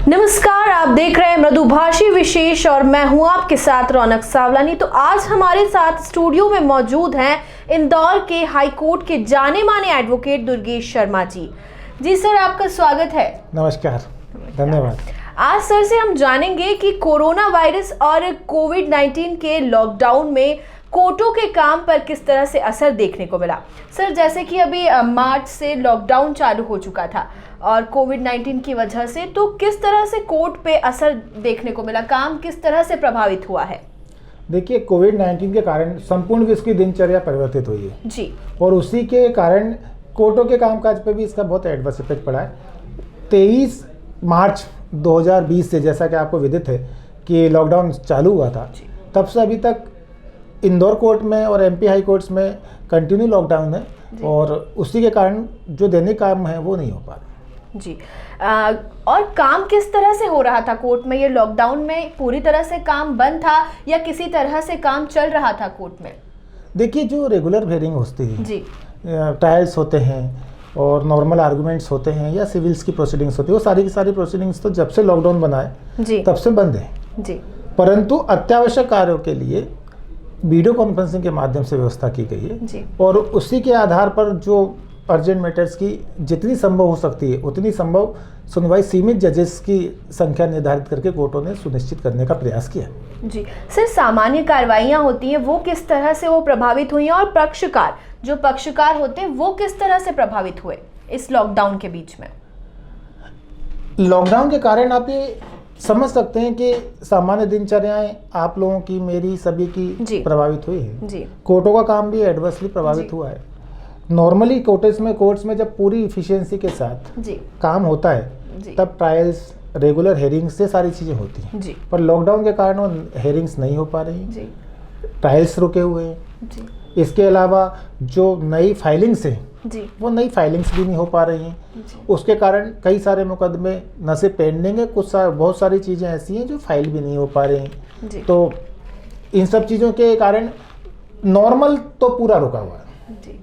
नमस्कार, आप देख रहे हैं मृदुभाषी विशेष और मैं हूं आपके साथ रौनक सावलानी। तो आज हमारे साथ स्टूडियो में मौजूद हैं इंदौर के हाई कोर्ट के जाने माने एडवोकेट दुर्गेश शर्मा जी। जी सर, आपका स्वागत है। नमस्कार, धन्यवाद। आज सर से हम जानेंगे कि कोरोना वायरस और कोविड-19 के लॉकडाउन में कोर्टों के काम पर किस तरह से असर देखने को मिला। सर, जैसे कि अभी मार्च से लॉकडाउन चालू हो चुका था और कोविड-19 की वजह से, तो किस तरह से कोर्ट पे असर देखने को मिला, काम किस तरह से प्रभावित हुआ है? देखिए, कोविड-19 के कारण संपूर्ण विश्व की दिनचर्या परिवर्तित हुई है जी, और उसी के कारण कोर्टों के कामकाज पे भी इसका बहुत एडवर्स इफेक्ट पड़ा है। 23 मार्च 2020 से, जैसा कि आपको विदित है कि लॉकडाउन चालू हुआ था, तब से अभी तक इंदौर कोर्ट में और एमपी हाई कोर्ट्स में कंटिन्यू लॉकडाउन है और उसी के कारण जो दैनिक काम है वो नहीं हो पा रहे। जी। और काम किस तरह से हो रहा था कोर्ट में? ये लॉकडाउन में पूरी तरह से काम बंद था या किसी तरह से काम चल रहा था कोर्ट में? देखिए, जो रेगुलर हियरिंग होती है जी, ट्रायल्स होते हैं और नॉर्मल आर्गूमेंट्स होते हैं या सिविल्स की प्रोसीडिंग्स होती है, वो सारी की सारी प्रोसीडिंग्स तो जब से लॉकडाउन बना है जी, तब से बंद है। जी, परंतु अत्यावश्यक कार्यों के लिए वीडियो कॉन्फ्रेंसिंग के माध्यम से व्यवस्था की गई है जी, और उसी के आधार पर जो अर्जेंट मैटर्स की जितनी संभव हो सकती है उतनी संभव सुनवाई सीमित जजेस की संख्या निर्धारित करके कोर्टों ने सुनिश्चित करने का प्रयास किया। जी। सर, सामान्य कार्रवाइयाँ होती हैं, वो किस तरह से वो प्रभावित हुई हैं और जो पक्षकार होते हैं वो किस तरह से प्रभावित हुए इस लॉकडाउन के बीच में? लॉकडाउन के कारण आप ये समझ सकते हैं कि सामान्य दिनचर्याएं आप लोगों की, मेरी, सभी की प्रभावित हुई है। जी, कोर्टों का काम भी एडवर्सली प्रभावित हुआ है। नॉर्मली कोर्ट्स में जब पूरी इफिशियंसी के साथ जी, काम होता है जी, तब ट्रायल्स, रेगुलर हेयरिंग्स से सारी चीज़ें होती हैं, जी, पर लॉकडाउन के कारण वो हेयरिंग्स नहीं हो पा रही हैं, जी, ट्रायल्स रुके हुए हैं। जी, इसके अलावा जो नई फाइलिंग्स हैं जी, वो नई फाइलिंग्स भी नहीं हो पा रही हैं। जी, उसके कारण कई सारे मुकदमे न सिर्फ पेंडिंग है, बहुत सारी चीज़ें ऐसी हैं जो फाइल भी नहीं हो पा रही हैं। जी, तो इन सब चीज़ों के कारण नॉर्मल तो पूरा रुका हुआ है। जी।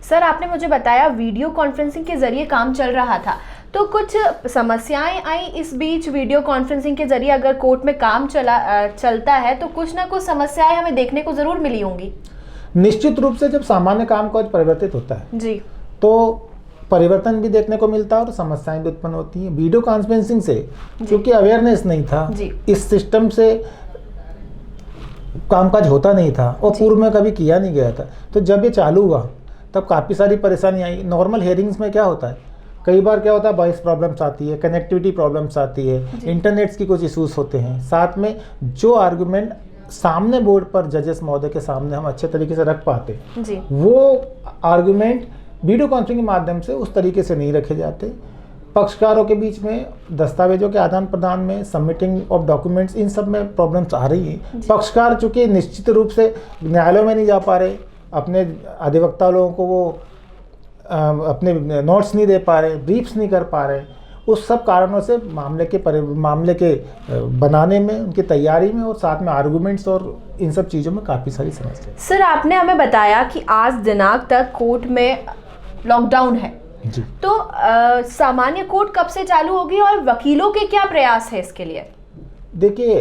सर, आपने मुझे बताया वीडियो कॉन्फ्रेंसिंग के जरिए काम चल रहा था, तो कुछ समस्याएं आई इस बीच? वीडियो कॉन्फ्रेंसिंग के जरिए अगर कोर्ट में काम चलता है तो कुछ ना कुछ समस्याएं हमें देखने को जरूर मिली होंगी। निश्चित रूप से जब सामान्य कामकाज परिवर्तित होता है जी, तो परिवर्तन भी देखने को मिलता है और समस्याएं भी उत्पन्न होती हैं। वीडियो कॉन्फ्रेंसिंग से क्योंकि अवेयरनेस नहीं था, इस सिस्टम से कामकाज होता नहीं था और पूर्व में कभी किया नहीं गया था, तो जब ये चालू हुआ तब काफ़ी सारी परेशानी आई। नॉर्मल हेयरिंग्स में क्या होता है, कई बार क्या होता है, वॉइस प्रॉब्लम्स आती है, कनेक्टिविटी प्रॉब्लम्स आती है, इंटरनेट्स की कुछ इशूज़ होते हैं, साथ में जो आर्गूमेंट सामने बोर्ड पर जजेस महोदय के सामने हम अच्छे तरीके से रख पाते जी, वो आर्गूमेंट वीडियो कॉन्फ्रेंसिंग के माध्यम से उस तरीके से नहीं रखे जाते। पक्षकारों के बीच में दस्तावेजों के आदान प्रदान में, सबमिटिंग ऑफ डॉक्यूमेंट्स, इन सब में प्रॉब्लम्स आ रही हैं। पक्षकार चूँकि निश्चित रूप से न्यायालयों में नहीं जा पा रहे, अपने अधिवक्ता लोगों को वो अपने नोट्स नहीं दे पा रहे, ब्रीफ्स नहीं कर पा रहे, उस सब कारणों से मामले के बनाने में, उनकी तैयारी में और साथ में आर्गूमेंट्स और इन सब चीज़ों में काफ़ी सारी समस्या। सर, आपने हमें बताया कि आज दिनांक तक कोर्ट में लॉकडाउन है जी, तो सामान्य कोर्ट कब से चालू होगी और वकीलों के क्या प्रयास है इसके लिए? देखिए,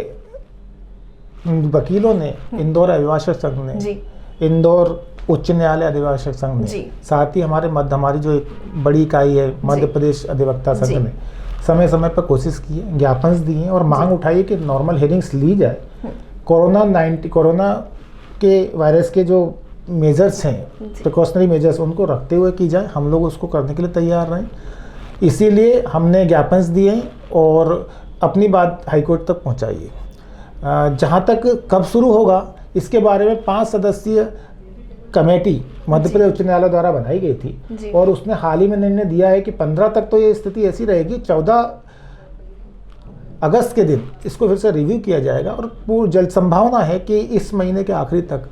वकीलों ने, इंदौर अभिभाषक संघ ने, जी, इंदौर उच्च न्यायालय अधिवक्ता संघ ने, साथ ही हमारी जो एक बड़ी इकाई है मध्य प्रदेश अधिवक्ता संघ ने समय समय पर कोशिश की है, ज्ञापन दिए हैं और मांग उठाई है कि नॉर्मल हेयरिंग्स ली जाए। कोरोना के वायरस के जो मेजर्स हैं, प्रिकॉशनरी मेजर्स, उनको रखते हुए की जाए। हम लोग उसको करने के लिए तैयार रहें, इसीलिए हमने ज्ञापन दिए हैं और अपनी बात हाईकोर्ट तक पहुँचाई है। जहाँ तक कब शुरू होगा इसके बारे में 5 सदस्यीय कमेटी मध्य प्रदेश उच्च न्यायालय द्वारा बनाई गई थी और उसने हाल ही में निर्णय दिया है कि 15 तक तो ये स्थिति ऐसी रहेगी, 14 अगस्त के दिन इसको फिर से रिव्यू किया जाएगा और पूरी जल्द संभावना है कि इस महीने के आखिरी तक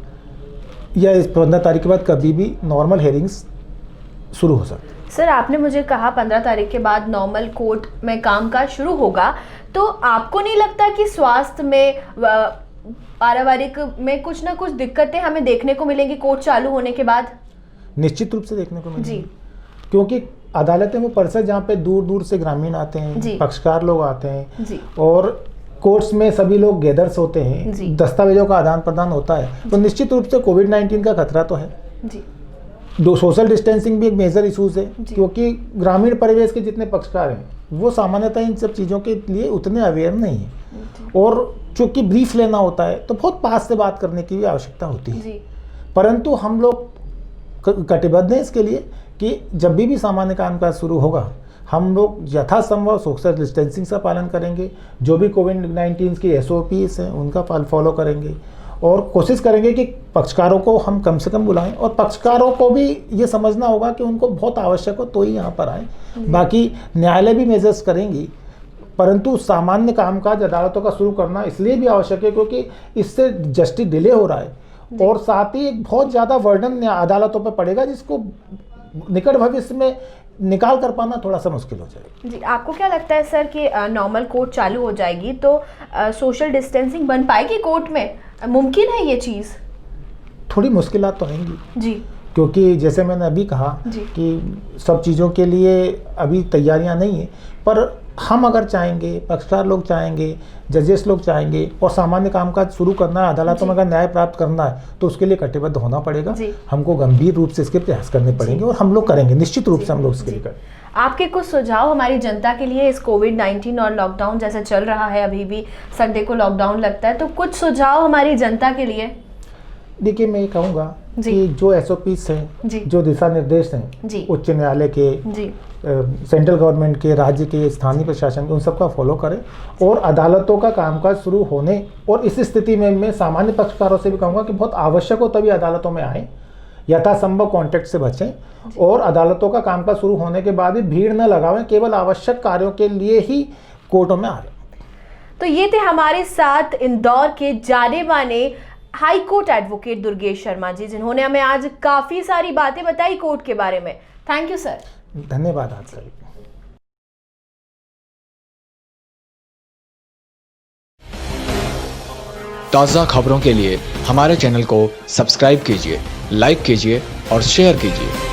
या इस 15 तारीख के बाद कभी भी नॉर्मल हेयरिंग्स शुरू हो सकती है। सर, आपने मुझे कहा 15 तारीख के बाद नॉर्मल कोर्ट में कामकाज शुरू होगा, तो आपको नहीं लगता कि स्वास्थ्य में, पारिवारिक में कुछ ना कुछ दिक्कतें हमें देखने को मिलेंगी कोर्ट चालू होने के बाद? निश्चित रूप से देखने को मिलेगी, जी, क्योंकि अदालतें वो परिसर जहाँ पे दूर दूर से ग्रामीण आते जी। हैं, पक्षकार लोग आते हैं जी। और कोर्ट्स में सभी लोग गैदर्स होते जी। हैं, दस्तावेजों का आदान प्रदान होता है, तो निश्चित रूप से कोविड-19 का खतरा तो है। जी। दो सोशल डिस्टेंसिंग भी एक मेजर इशूज़ है, क्योंकि ग्रामीण परिवेश के जितने पक्षकार हैं वो सामान्यतः इन सब चीज़ों के लिए उतने अवेयर नहीं है, और चूँकि ब्रीफ लेना होता है तो बहुत पास से बात करने की भी आवश्यकता होती है। जी। परंतु हम लोग कटिबद्ध हैं इसके लिए कि जब भी सामान्य कामकाज शुरू होगा हम लोग यथासंभव सोशल डिस्टेंसिंग का पालन करेंगे, जो भी कोविड-19 की SOPs हैं उनका फॉलो करेंगे, और कोशिश करेंगे कि पक्षकारों को हम कम से कम बुलाएं, और पक्षकारों को भी ये समझना होगा कि उनको बहुत आवश्यक हो तो ही यहाँ पर आए। बाकी न्यायालय भी मेजर्स करेंगी, परंतु सामान्य कामकाज अदालतों का शुरू करना इसलिए भी आवश्यक है क्योंकि इससे जस्टिस डिले हो रहा है, और साथ ही एक बहुत ज़्यादा वर्डन अदालतों पर पड़ेगा जिसको निकट भविष्य में निकाल कर पाना थोड़ा सा मुश्किल हो जाएगा। जी, आपको क्या लगता है सर कि नॉर्मल कोर्ट चालू हो जाएगी तो सोशल डिस्टेंसिंग बन पाएगी कोर्ट में? मुमकिन है ये चीज़? थोड़ी मुश्किलात तो आएंगी जी, क्योंकि जैसे मैंने अभी कहा कि सब चीज़ों के लिए अभी तैयारियां नहीं है, पर हम अगर चाहेंगे, पक्षकार लोग चाहेंगे, जजेस लोग चाहेंगे और सामान्य कामकाज शुरू करना है, अदालतों में अगर न्याय प्राप्त करना है तो उसके लिए कटिबद्ध होना पड़ेगा। हमको गंभीर रूप से इसके प्रयास करने पड़ेंगे और हम लोग करेंगे, निश्चित रूप से हम लोग इसके लिए करेंगे। आपके कुछ सुझाव हमारी जनता के लिए इस कोविड-19 और लॉकडाउन जैसे चल रहा है, अभी भी संडे को लॉकडाउन लगता है, तो कुछ सुझाव हमारी जनता के लिए? देखिए, मैं ये कहूँगा कि जो SOPs हैं, जो दिशा निर्देश हैं उच्च न्यायालय के, सेंट्रल गवर्नमेंट के, राज्य के, स्थानीय प्रशासन के, उन सब का फॉलो करें, और अदालतों का कामकाज शुरू होने और इस स्थिति में मैं सामान्य पक्षकारों से भी कहूँगा कि बहुत आवश्यक हो तभी अदालतों में आएँ, यथासंभव कॉन्टैक्ट से बचें, और अदालतों का कामकाज शुरू होने के बाद भी भीड़ न लगावें, केवल आवश्यक कार्यों के लिए ही कोर्टों में आए। तो ये थे हमारे साथ इंदौर के जाने माने high court advocate Durgesh Sharma ji, जिन्होंने हमें आज काफ़ी सारी बातें बताई कोर्ट के बारे में। Thank you sir. धन्यवाद आपका। ताज़ा खबरों के लिए हमारे चैनल को सब्सक्राइब कीजिए, लाइक कीजिए और शेयर कीजिए।